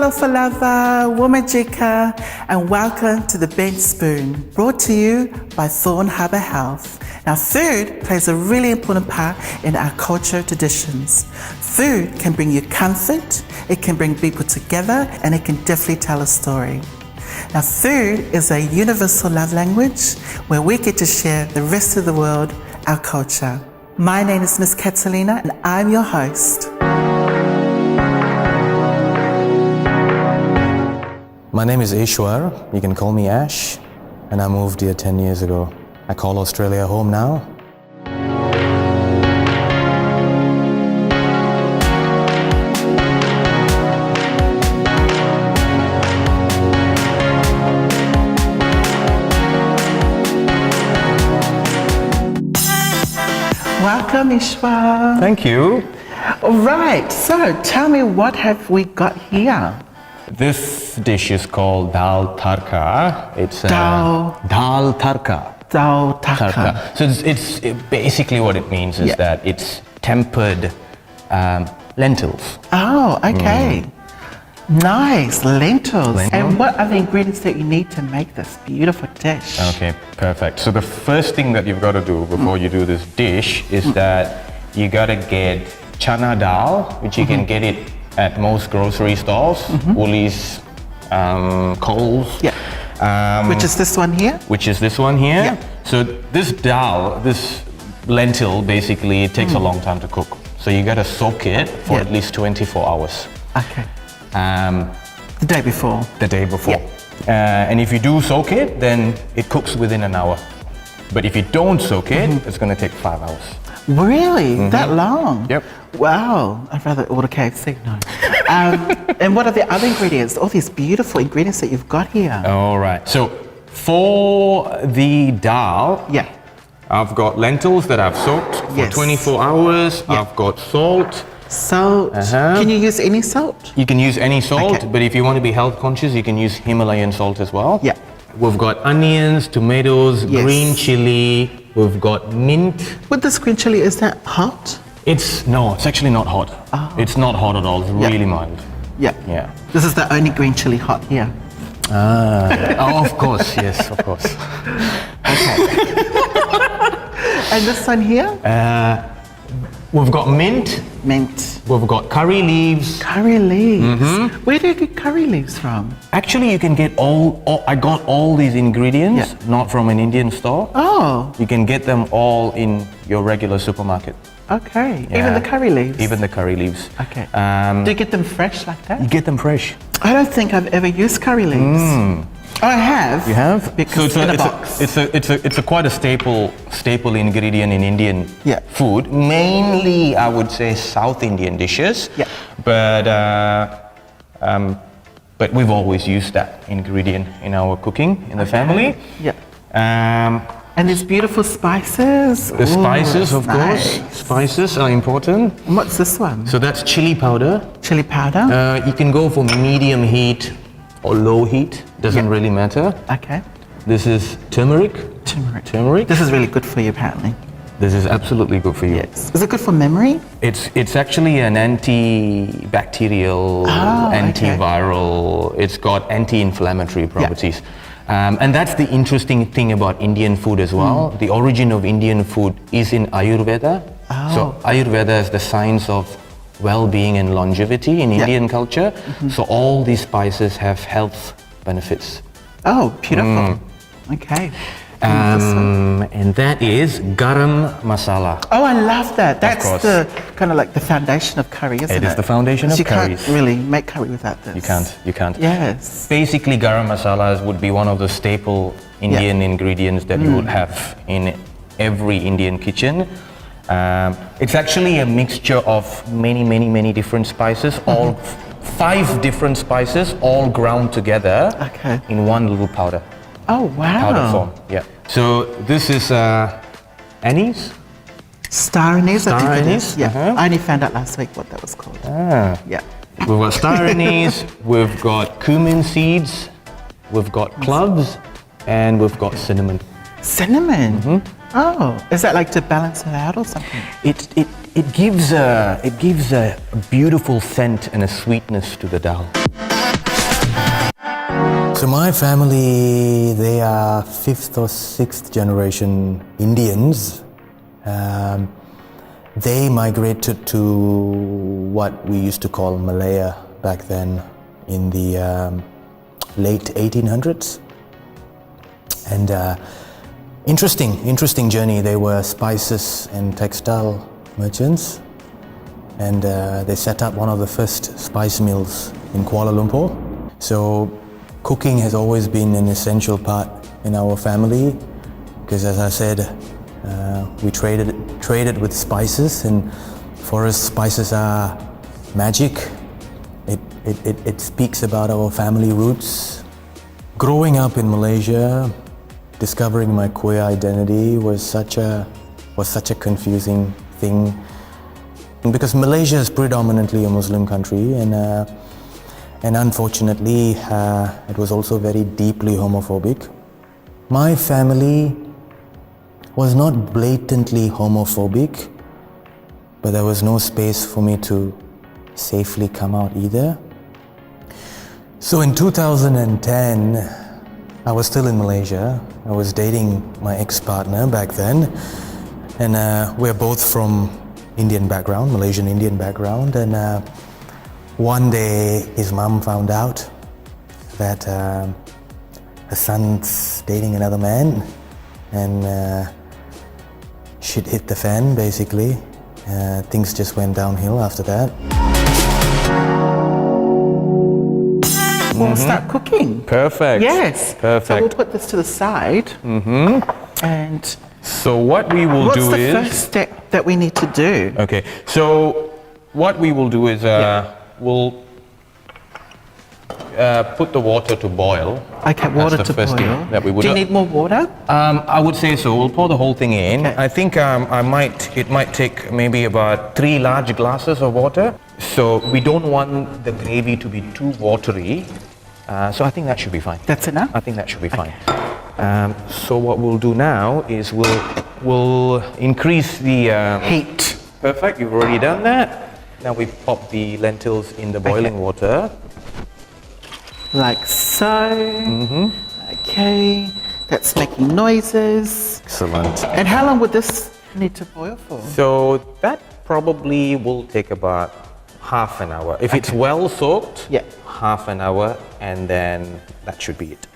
Hello Falava, Womajika, and welcome to The Bench Spoon, brought to you by Thorn Harbour Health. Now, food plays a really important part in our culture traditions. Food can bring you comfort, it can bring people together, and it can definitely tell a story. Now, food is a universal love language where we get to share the rest of the world our culture. My name is Miss Catalina, and I'm your host. My name is Eswar, you can call me Ash, and I moved here 10 years ago. I call Australia home now. Welcome, Eswar. Thank you. All right, so tell me, what have we got here? This dish is called Darhall Tarka. It's Darhall Tarka. Darhall Tarka. So it's basically what it means is that it's tempered lentils. Oh, okay. Nice, lentils. And what are the ingredients that you need to make this beautiful dish? Okay, perfect. So the first thing that you've got to do before you do this dish is that you got to get chana dal, which you can get it at most grocery stores, Woolies, Coles. Yeah. Which is this one here? Which is this one here. Yeah. So this dal, this lentil, basically, it takes a long time to cook. So you got to soak it for at least 24 hours. Okay. The day before. The day before. Yeah. And if you do soak it, then it cooks within an hour. But if you don't soak it, it's going to take 5 hours. Really? That long? Yep. Wow. I'd rather order KFC. No. And what are the other ingredients? All these beautiful ingredients that you've got here. All right. So for the dal, I've got lentils that I've soaked for 24 hours. I've got salt. Salt. Can you use any salt? You can use any salt, but if you want to be health conscious, you can use Himalayan salt as well. Yeah. We've got onions, tomatoes, green chili. We've got mint. With this green chili, is that hot? It's actually not hot. Oh. It's not hot at all. It's really mild. Yeah. Yeah. This is the only green chili hot here. Oh, of course. Yes, of course. Okay. And this one here? We've got mint. Mint. We've got curry leaves. Curry leaves. Where do you get curry leaves from? Actually, you can get I got all these ingredients, not from an Indian store. Oh. You can get them all in your regular supermarket. Okay. Yeah. Even the curry leaves? Even the curry leaves. Okay. Do you get them fresh like that? You get them fresh. I don't think I've ever used curry leaves. I have. You have? Because so in a box. It's quite a staple ingredient in Indian food. Mainly, I would say, South Indian dishes. Yeah. But we've always used that ingredient in our cooking in the family. Yeah. And these beautiful spices. The spices, of course. Spices are important. And what's this one? So that's chili powder. Chili powder. You can go for medium heat or low heat. Doesn't really matter. Okay. This is turmeric. Turmeric. This is really good for you, apparently. This is absolutely good for you. Yes. Is it good for memory? It's actually an antibacterial, antiviral. It's got anti-inflammatory properties. And that's the interesting thing about Indian food as well. The origin of Indian food is in Ayurveda. So Ayurveda is the science of well-being and longevity in Indian culture. So all these spices have health benefits. Oh, beautiful. Okay. And that is garam masala. Oh, I love that. That's course. the kind of like the foundation of curry, isn't it? It is the foundation of curries. You can't really make curry without this. You can't. Yes. Basically, garam masalas would be one of the staple Indian ingredients that you would have in every Indian kitchen. It's actually a mixture of many different spices, all 5 different spices, all ground together in one little powder. Oh, wow. Powder form, So this is anise. Star anise. Star anise. Yeah. I only found out last week what that was called. Yeah. We've got star anise, we've got cumin seeds, we've got cloves, and we've got cinnamon. Cinnamon? Oh, is that like to balance it out or something? It gives a beautiful scent and a sweetness to the dal. So my family, they are 5th or 6th generation Indians. They migrated to what we used to call Malaya back then in the late 1800s. And interesting journey. They were spices and textile merchants, and they set up one of the first spice mills in Kuala Lumpur. So cooking has always been an essential part in our family, because as I said, we traded with spices, and for us spices are magic. It speaks about our family roots. Growing up in Malaysia, discovering my queer identity was such a confusing thing, because Malaysia is predominantly a Muslim country, and unfortunately it was also very deeply homophobic. My family was not blatantly homophobic, but there was no space for me to safely come out either. So in 2010, I was still in Malaysia. I was dating my ex-partner back then, and we're both from Indian background, Malaysian Indian background, and one day his mum found out that her son's dating another man, and shit hit the fan basically. Things just went downhill after that. We'll start cooking. Perfect. Yes. Perfect. So we'll put this to the side. And So what we will what's do the is... first step that we need to do? Okay, so what we will do is we'll put the water to boil. Okay, water That's the to first boil. thing that we would Do you do. need more water? I would say so. We'll pour the whole thing in. Okay. I think it might take maybe about 3 large glasses of water. So we don't want the gravy to be too watery. So I think that should be fine. That's enough? I think that should be fine. So what we'll do now is we'll increase the Heat. Perfect. You've already done that. Now we pop the lentils in the boiling water. Like so. Okay. That's making noises. Excellent. And how long would this need to boil for? So that probably will take about half an hour. If it's well soaked, Yeah. half an hour, and then that should be it.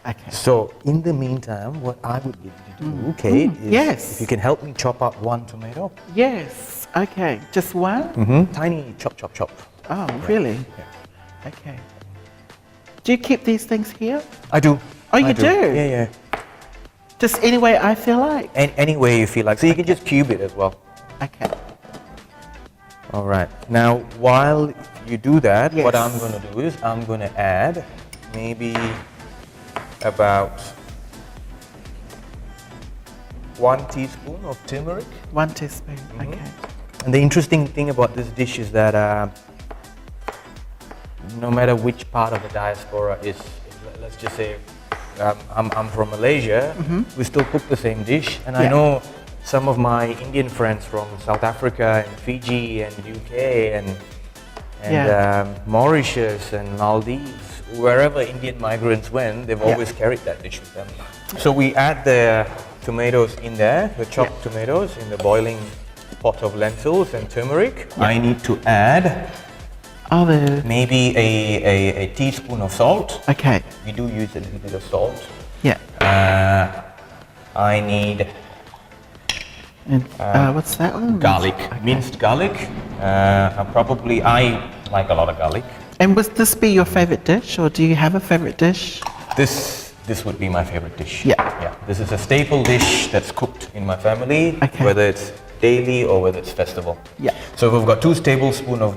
Okay. So in the meantime, what I would like to do, Kate, is yes. if you can help me chop up 1 tomato. Yes. Okay. Just one? Tiny chop. Oh, really? Okay. Do you keep these things here? I do. Oh, you do? Yeah. Just any way I feel like? Any way you feel like. So you can just cube it as well. Okay. All right. Now, while you do that, what Yes. I'm going to do is I'm going to add maybe about 1 teaspoon of turmeric. 1 teaspoon. Okay. And the interesting thing about this dish is that no matter which part of the diaspora is let's just say I'm from Malaysia, we still cook the same dish. And I Yeah. know some of my Indian friends from South Africa and Fiji and UK and Mauritius and Maldives, wherever Indian migrants went, they've always carried that dish with them. So we add the tomatoes in there, the chopped tomatoes in the boiling pot of lentils and turmeric. I need to add maybe a teaspoon of salt. Okay. We do use a little bit of salt. Yeah. I need And what's that one? garlic, minced garlic. I like a lot of garlic. And would this be your favorite dish, or do you have a favorite dish? This would be my favorite dish. Yeah. This is a staple dish that's cooked in my family, Okay. whether it's daily or whether it's festival. Yeah. So we've got 2 tablespoons of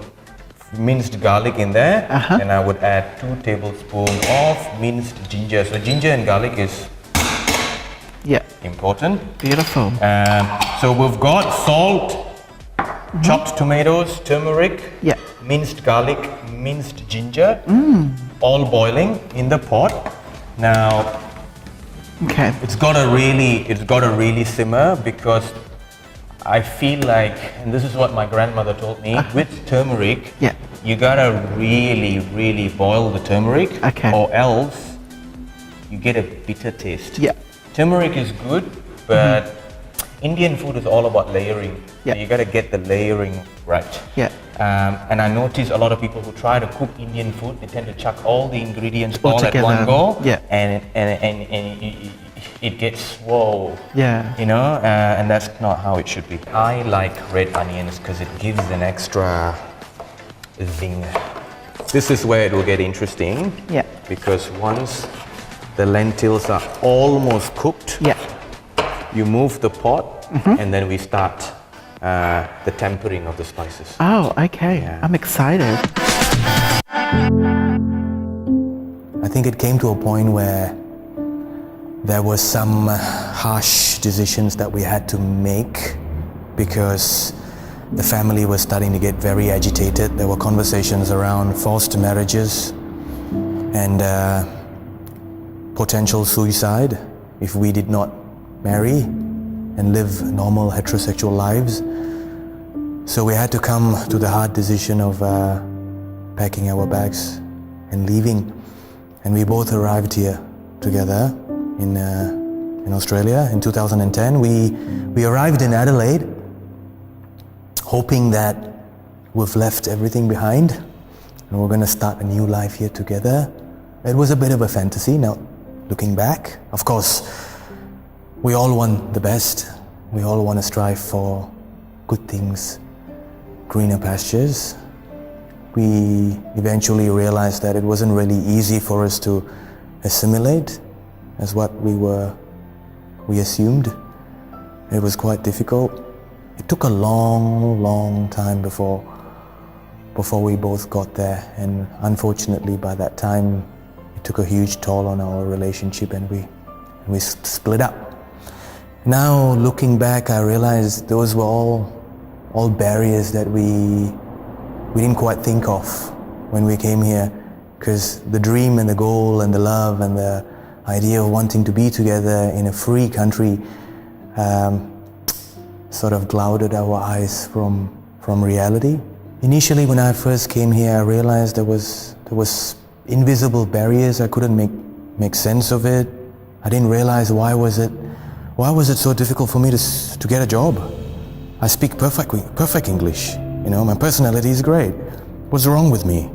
minced garlic in there, Uh-huh. and I would add 2 tablespoons of minced ginger. So ginger and garlic is Yeah. important. Beautiful. So we've got salt, chopped tomatoes, turmeric, Yeah. minced garlic, minced ginger, all boiling in the pot. Now Okay. it's got to really simmer, because I feel like, and this is what my grandmother told me, with turmeric, Yeah. you gotta really boil the turmeric, Okay. or else you get a bitter taste. Yeah. Turmeric is good, but Indian food is all about layering. Yeah. So you gotta get the layering right. Yeah. And I notice a lot of people who try to cook Indian food, they tend to chuck all the ingredients All all at together. one go. Yeah. And it gets, whoa. Yeah. You know, and that's not how it should be. I like red onions because it gives an extra zing. This is where it will get interesting. Yeah. Because once the lentils are almost cooked, Yeah. you move the pot, and then we start the tempering of the spices. Oh, okay. Yeah. I'm excited. I think it came to a point where there were some harsh decisions that we had to make because the family was starting to get very agitated. There were conversations around forced marriages and potential suicide if we did not marry and live normal heterosexual lives. So we had to come to the hard decision of packing our bags and leaving. And we both arrived here together in Australia in 2010. We arrived in Adelaide hoping that we've left everything behind and we're going to start a new life here together. It was a bit of a fantasy now looking back. Of course, we all want the best. We all want to strive for good things, greener pastures. We eventually realized that it wasn't really easy for us to assimilate as what we assumed. It was quite difficult. It took a long time before we both got there, and unfortunately by that time it took a huge toll on our relationship and we split up. Now looking back, I realized those were all barriers that we didn't quite think of when we came here, because the dream and the goal and the love and the idea of wanting to be together in a free country sort of clouded our eyes from reality. Initially when I first came here, I realized there was invisible barriers. I couldn't make sense of it. I didn't realize why was it so difficult for me to get a job. I speak perfect English. You know, my personality is great. What's wrong with me?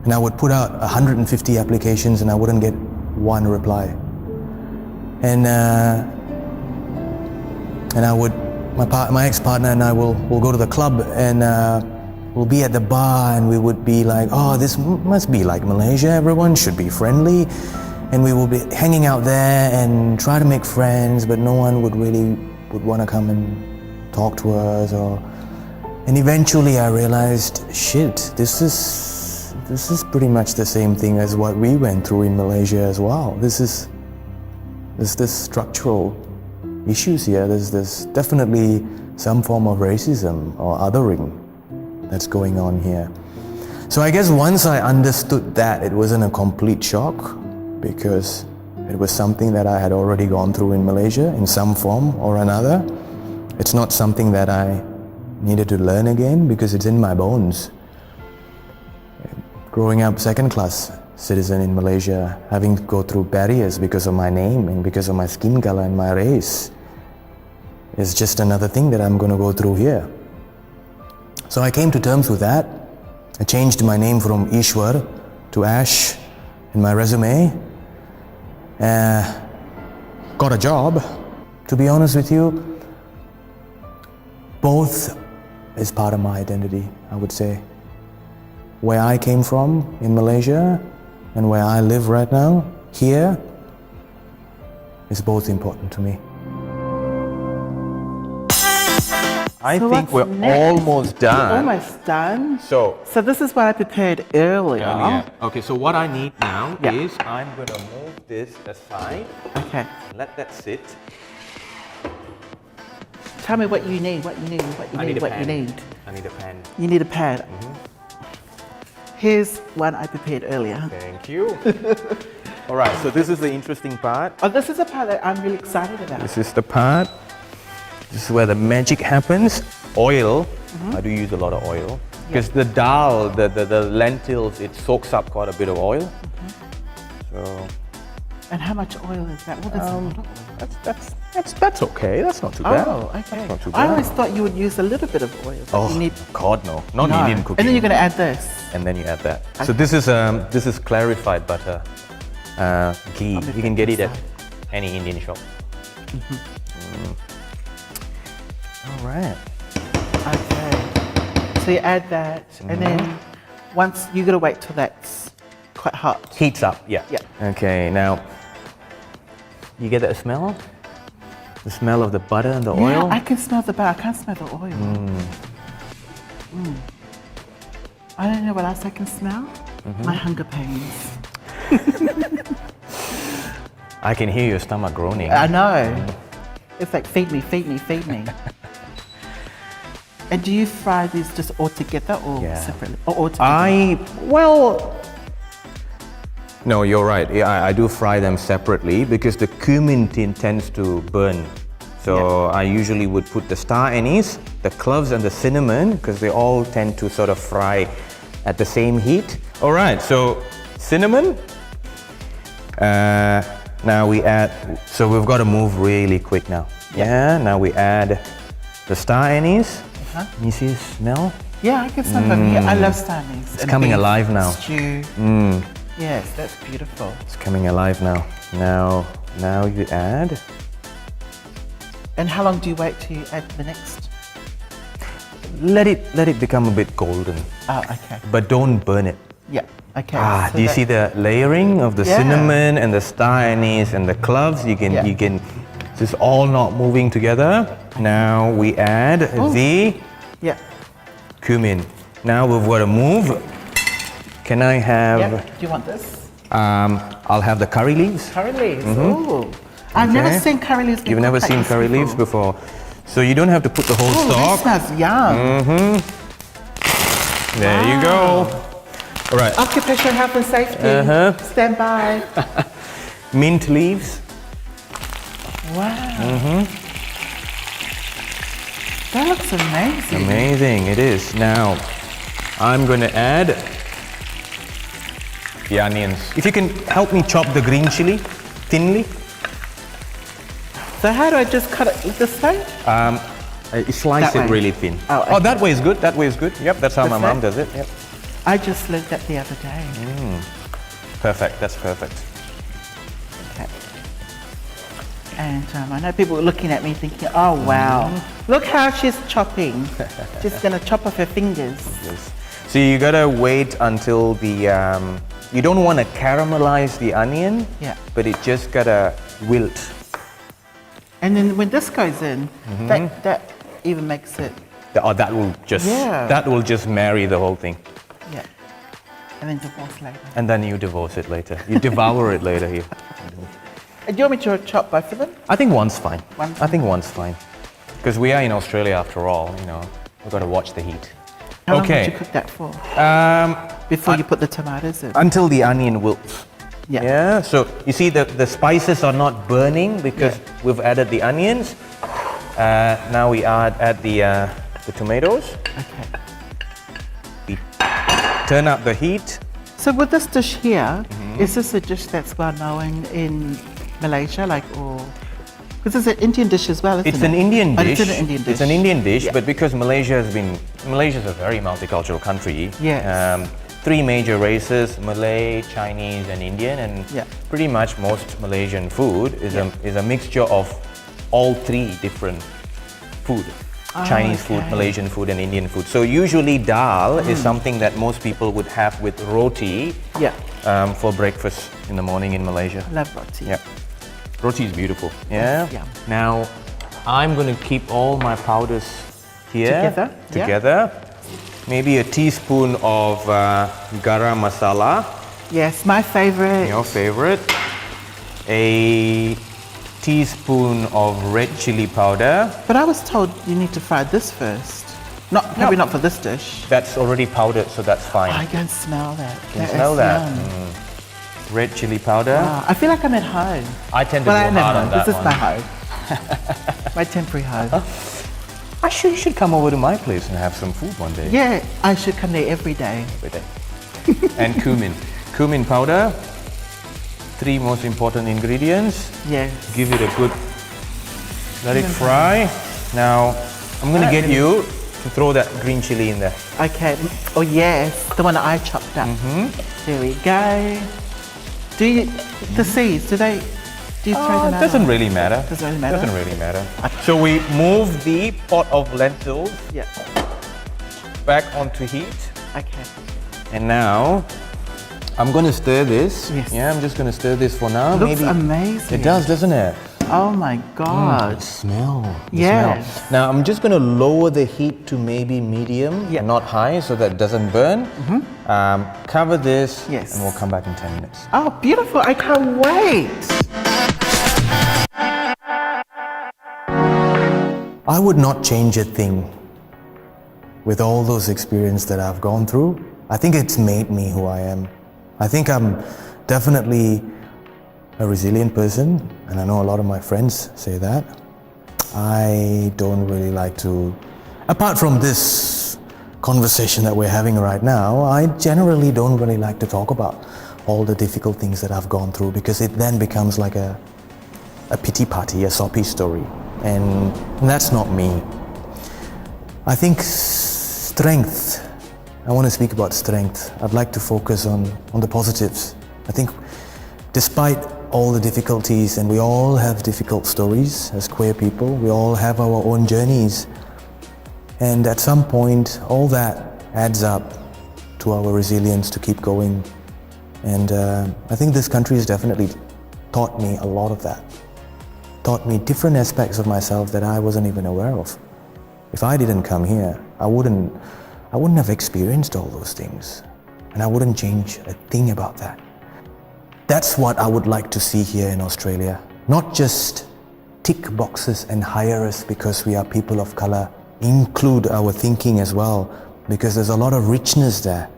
And I would put out 150 applications and I wouldn't get one reply. And I would, my ex-partner and I will go to the club and we'll be at the bar and we would be like, oh, this must be like Malaysia, everyone should be friendly. And we will be hanging out there and try to make friends, but no one would want to come and talk to us. And eventually I realized, shit, this is pretty much the same thing as what we went through in Malaysia as well. There's this structural issues here. There's definitely some form of racism or othering that's going on here. So I guess once I understood that, it wasn't a complete shock, because it was something that I had already gone through in Malaysia in some form or another. It's not something that I needed to learn again because it's in my bones. Growing up second-class citizen in Malaysia, having to go through barriers because of my name and because of my skin color and my race is just another thing that I'm going to go through here. So I came to terms with that. I changed my name from Eswar to Ash in my resume. Got a job. To be honest with you, both is part of my identity, I would say. Where I came from in Malaysia and where I live right now, here, is both important to me. I So think what's we're next? almost done. Almost done. So this is what I prepared earlier. okay, so what I need now Yeah. is I'm gonna move this aside, Okay. let that sit. Tell me what you need, what you need. I need a What pan. you need. I need a pan. You need a pad. Here's one I prepared earlier. Thank you. All right, so this is the interesting part. Oh, this is a part that I'm really excited about. This is the part. This is where the magic happens. Oil. I do use a lot of oil. because the dal, the lentils, it soaks up quite a bit of oil. So And how much oil is that? Well, that's a lot of oil. that's okay. That's not too bad. Oh, okay. That's not too I bad. always thought you would use a little bit of oil. But Oh you need God, no! Not no. Indian cooking. And then you're going to add this. And then you add that. So this is clarified butter, ghee. You can get it at any Indian shop. All right. Okay. So you add that, and then once you got to wait till that's quite hot. Heats up. Yeah. Yeah. Okay. Now, you get that smell? The smell of the butter and the Yeah, oil. I can smell the butter. I can't smell the oil. I don't know what else I can smell. My hunger pains. I can hear your stomach groaning. I know. It's like feed me, feed me, feed me. And do you fry these just all together or separately? Or all together? No, you're right. Yeah, I do fry them separately because the cumin tends to burn. So I usually would put the star anise, the cloves and the cinnamon because they all tend to sort of fry at the same heat. All right, so cinnamon. Now we add, so we've got to move really quick now. Yeah, now we add the star anise. You see the smell? Yeah, I can smell them here. I love star anise. It's coming alive now. Stew. Yes, that's beautiful. It's coming alive now. Now you add. And how long do you wait till you add the next? Let it become a bit golden. Oh, okay. But don't burn it. Yeah, okay. So Do you see the layering of the cinnamon and the star anise and the cloves? You can just all not moving together. Now we add the cumin. Now we've got to move. Can I have? Yeah. Do you want this? I'll have the curry leaves. Curry leaves. Ooh. I've never seen curry leaves. You've never seen curry leaves before. So you don't have to put the whole This stalk. smells yum. There you go. All right. Occupational health and safety. Stand by. Mint leaves. Wow. That looks amazing. Amazing, it is. Now, I'm going to add the onions. If you can help me chop the green chili thinly. So how do I just cut it this way? Slice That it way. really thin. Oh, okay. That way is good. That way is good. Yep, that's how my This mom way? does it. Yep. I just learned that the other day. Perfect. That's perfect. Okay. And I know people were looking at me thinking, oh wow, look how she's chopping. She's gonna chop off her fingers. Yes. So you gotta wait until the you don't want to caramelize the onion. Yeah. But it just gotta wilt. And then when this goes in, that even makes it, That will just marry the whole thing. yeah. And then divorce later. And then you divorce it later. You devour it later here. Do you want me to chop both of them? I think one's fine. One's I think one's fine. Because we are in Australia after all, we've got to watch the heat. How long Okay. would you cook that for? Um, Before you put the tomatoes in? until the onion wilts. Yeah. Yeah, so you see the spices are not burning because we've added the onions. Now we add the tomatoes. Okay. We turn up the heat. So with this dish here, is this a dish that's well known in Malaysia, because it's an Indian dish as well, isn't it? It's an Indian dish. It's an Indian dish. It's an Indian dish, Yeah. but because Malaysia's a very multicultural country. Yes. 3 major races: Malay, Chinese, and Indian, and pretty much most Malaysian food is a mixture of all 3 different food. Chinese food, Malaysian food, and Indian food. So usually dal is something that most people would have with roti for breakfast in the morning in Malaysia. I love roti. Yeah. Roti is beautiful. Yeah. Yum. Now, I'm going to keep all my powders here. Together? Maybe a teaspoon of garam masala, Yes, my favorite. your favorite. A teaspoon of red chili powder. But I was told you need to fry this first. Maybe not for this dish. That's already powdered, so that's fine. I can smell that. Can you smell that? Yum. Red chili powder. Wow, I feel like I'm at home. I tend to Well, go I'm at hard on home. that This is one. my home. My temporary home. You should come over to my place and have some food one day. Yeah, I should come there every day. Every day. And cumin. Cumin powder. 3 most important ingredients. Yes. Give it a good, let it fry. Now, I'm going to get you to throw that green chili in there. Okay. Oh yes, the one that I chopped up. There we go. Do you, the seeds, do you throw them out? Doesn't really matter. Doesn't really matter? Doesn't really matter. So we move the pot of lentils Yeah. back onto heat. Okay. And now, I'm going to stir this. Yes. Yeah, I'm just going to stir this for now. Looks amazing. It does, doesn't it? Oh my God. The smell. The Yes. smell. Now I'm just going to lower the heat to maybe medium, not high, so that it doesn't burn. Cover this, Yes. and we'll come back in 10 minutes. Oh, beautiful. I can't wait. I would not change a thing with all those experiences that I've gone through. I think it's made me who I am. I think I'm definitely a resilient person, and I know a lot of my friends say that. I don't really like to, apart from this conversation that we're having right now, I generally don't really like to talk about all the difficult things that I've gone through, because it then becomes like a pity party, a soppy story, and that's not me. I think strength, I want to speak about strength. I'd like to focus on the positives. I think despite all the difficulties, and we all have difficult stories as queer people, we all have our own journeys, and at some point all that adds up to our resilience to keep going. And I think this country has definitely taught me a lot of that, taught me different aspects of myself that I wasn't even aware of. If I didn't come here, I wouldn't have experienced all those things, and I wouldn't change a thing about that. That's what I would like to see here in Australia. Not just tick boxes and hire us because we are people of color. Include our thinking as well, because there's a lot of richness there.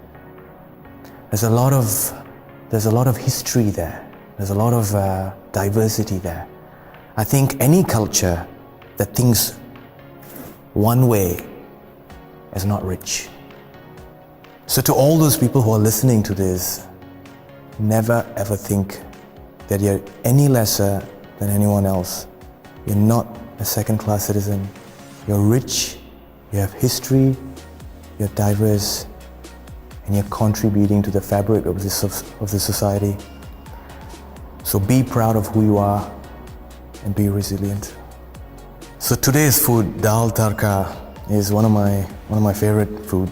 There's a lot of history there. There's a lot of diversity there. I think any culture that thinks one way is not rich. So to all those people who are listening to this, never ever think that you're any lesser than anyone else. You're not a second-class citizen. You're rich, you have history, you're diverse, and you're contributing to the fabric of the society. So be proud of who you are and be resilient. So today's food, Darhall Tarka, is one of my favorite food.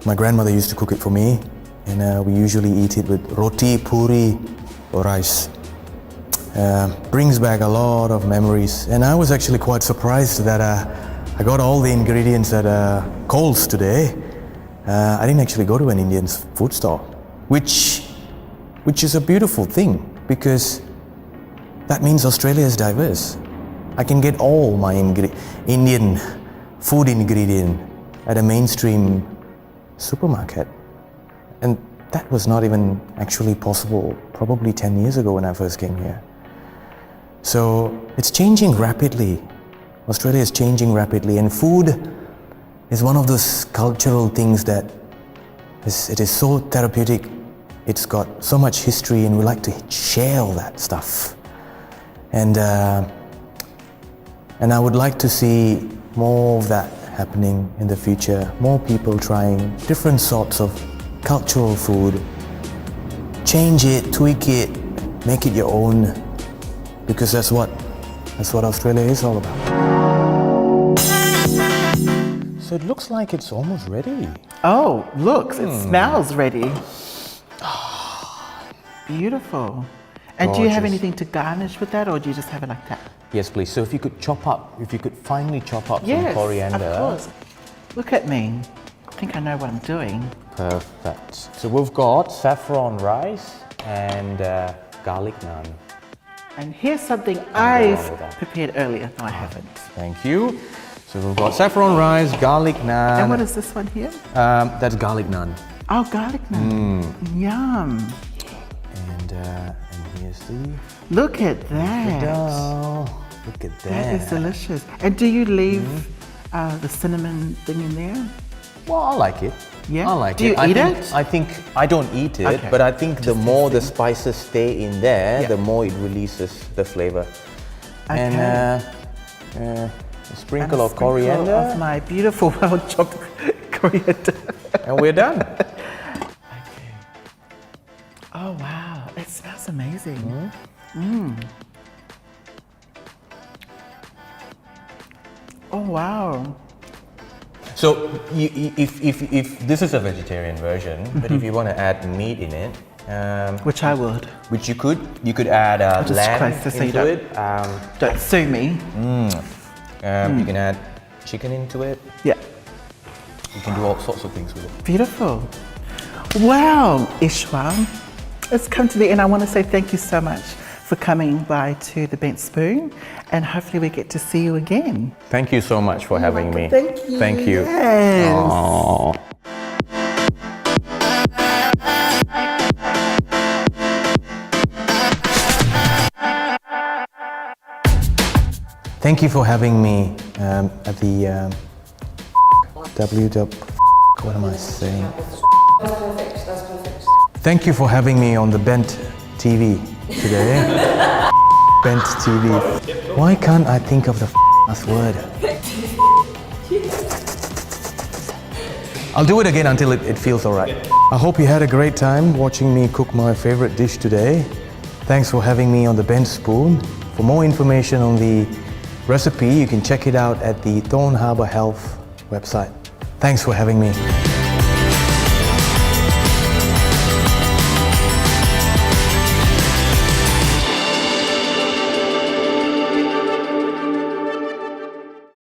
My grandmother used to cook it for me, and we usually eat it with roti, puri, or rice. Brings back a lot of memories, and I was actually quite surprised that I got all the ingredients at Coles today. I didn't actually go to an Indian food store, which is a beautiful thing, because that means Australia is diverse. I can get all my Indian food ingredient at a mainstream supermarket. And that was not even actually possible probably 10 years ago when I first came here. So it's changing rapidly. Australia is changing rapidly, and food is one of those cultural things that it is so therapeutic. It's got so much history, and we like to share all that stuff. And I would like to see more of that happening in the future. More people trying different sorts of cultural food. Change it, tweak it, make it your own, because that's what Australia is all about. So it looks like it's almost ready. Oh, looks, it smells ready. Beautiful. And do you have Gorgeous. anything to garnish with that, or do you just have it like that? Yes, please. So if you could finely chop up some coriander. Of course. Look at me. I think I know what I'm doing. Perfect. So we've got saffron rice and garlic naan. And here's something along I've with that. prepared earlier. No, I haven't. Thank you. So we've got saffron rice, garlic naan. And what is this one here? That's garlic naan. Oh, garlic naan. Yum. And here's the Look at that. dough. Look at That is that. delicious. And do you leave the cinnamon thing in there? Well, I like it. Yeah? I like Do you it. eat think, it? I think I don't eat it, Okay. but I think the more the spices stay in there, Yeah. the more it releases the flavor. Okay. And a sprinkle And a of coriander, of my beautiful well chopped coriander. and we're done. Oh wow, it smells amazing. Oh wow. So if this is a vegetarian version, but if you want to add meat in it, Which I would. which you could add just lamb close this so you into don't- it. Don't sue me. You can add chicken into it. Yeah. You can do all sorts of things with it. Beautiful. Wow, Eswar. It's come to the end. I want to say thank you so much for coming by to the Bent Spoon, and hopefully we get to see you again. Thank you so much for having me. Thank you. Thank you. Yes. Aw. Thank you for having me at the what am I saying? That's perfect, that's perfect. Thank you for having me on the Bent TV today. Bent TV. Why can't I think of the last word? I'll do it again until it feels alright. I hope you had a great time watching me cook my favorite dish today. Thanks for having me on the Bent Spoon. For more information on the recipe, you can check it out at the Thorn Harbour Health website. Thanks for having me.